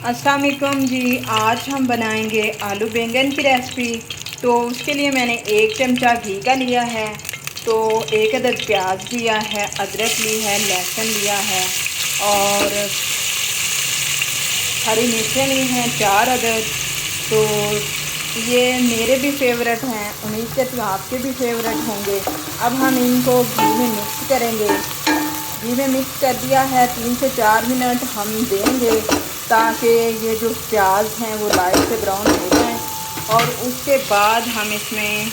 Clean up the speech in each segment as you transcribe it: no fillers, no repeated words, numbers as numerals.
अस्सलाम वालेकुम जी। आज हम बनाएंगे आलू बैंगन की रेसिपी। तो उसके लिए मैंने 1 चमचा घी का लिया है, तो 1 अदद प्याज लिया है, अदरक ली है, लहसुन लिया है और हरी मिर्चें ली हैं 4 अदद। तो ये मेरे भी फेवरेट हैं, उम्मीद करती हूँ आपके भी फेवरेट होंगे। अब हम इनको घी में मिक्स करेंगे। घी में मिक्स कर दिया है, 3 से 4 मिनट हम देंगे ताकि ये जो प्याज हैं वो लाइट से ब्राउन हो जाएं। और उसके बाद हम इसमें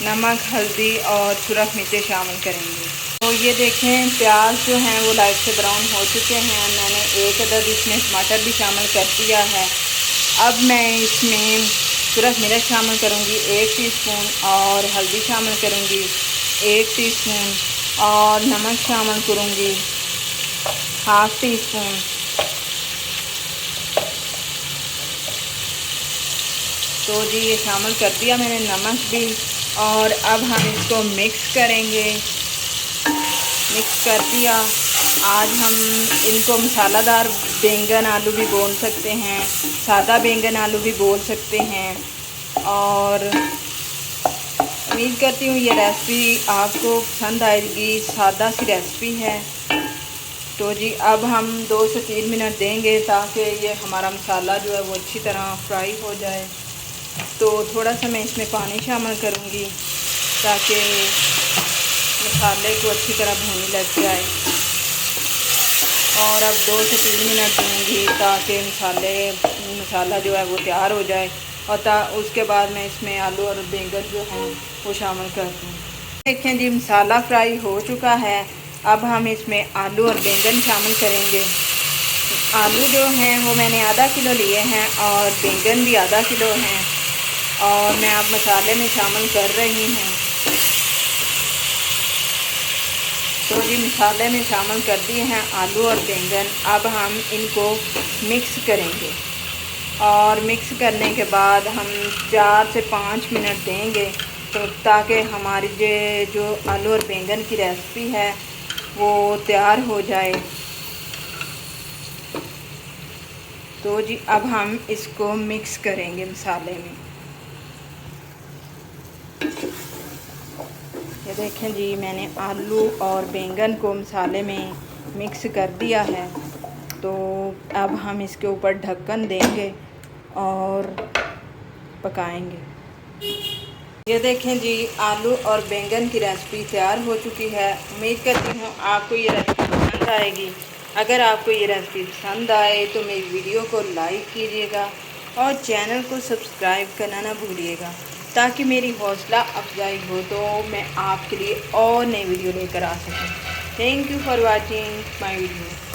नमक, हल्दी और सुरख मिर्चें शामिल करेंगे। तो ये देखें प्याज जो हैं वो लाइट से ब्राउन हो चुके हैं। मैंने 1 अदद इसमें टमाटर भी शामिल कर दिया है। अब मैं इसमें सुरख मिर्च शामिल करूँगी 1 टीस्पून और हल्दी शामिल करूँगी 1 टीस्पून और नमक शामिल करूँगी ½ टीस्पून। तो जी ये शामिल कर दिया मैंने नमक भी। और अब हम इसको मिक्स करेंगे। मिक्स कर दिया। आज हम इनको मसालादार बैंगन आलू भी बोल सकते हैं, सादा बैंगन आलू भी बोल सकते हैं। और उम्मीद करती हूँ ये रेसिपी आपको पसंद आएगी। सादा सी रेसिपी है। तो जी अब हम 2 से 3 मिनट देंगे ताकि ये हमारा मसाला जो है वो अच्छी तरह फ्राई हो जाए। तो थोड़ा सा मैं इसमें पानी शामिल करूँगी ताकि मसाले को अच्छी तरह भूनने लग जाए। और अब 2 से 3 मिनट दूँगी ताकि मसाला जो है वो तैयार हो जाए। और उसके बाद मैं इसमें आलू और बैंगन जो हैं वो शामिल कर दूँ। देखें जी मसाला फ्राई हो चुका है। अब हम इसमें आलू और बैंगन शामिल करेंगे। आलू जो हैं वो मैंने आधा किलो लिए हैं और बैंगन भी आधा किलो हैं। और मैं अब मसाले में शामिल कर रही हूँ। तो जी मसाले में शामिल कर दिए हैं आलू और बैंगन। अब हम इनको मिक्स करेंगे और मिक्स करने के बाद हम 4 से 5 मिनट देंगे तो ताकि हमारी जो आलू और बैंगन की रेसिपी है वो तैयार हो जाए। तो जी अब हम इसको मिक्स करेंगे मसाले में। ये देखें जी मैंने आलू और बैंगन को मसाले में मिक्स कर दिया है। तो अब हम इसके ऊपर ढक्कन देंगे और पकाएंगे। ये देखें जी आलू और बैंगन की रेसिपी तैयार हो चुकी है। उम्मीद करती हूँ आपको ये रेसिपी पसंद आएगी। अगर आपको ये रेसिपी पसंद आए तो मेरी वीडियो को लाइक कीजिएगा और चैनल को सब्सक्राइब करना ना भूलिएगा ताकि मेरी हौसला अफजाई हो तो मैं आपके लिए और नई वीडियो लेकर आ सकूँ। Thank you for watching my video.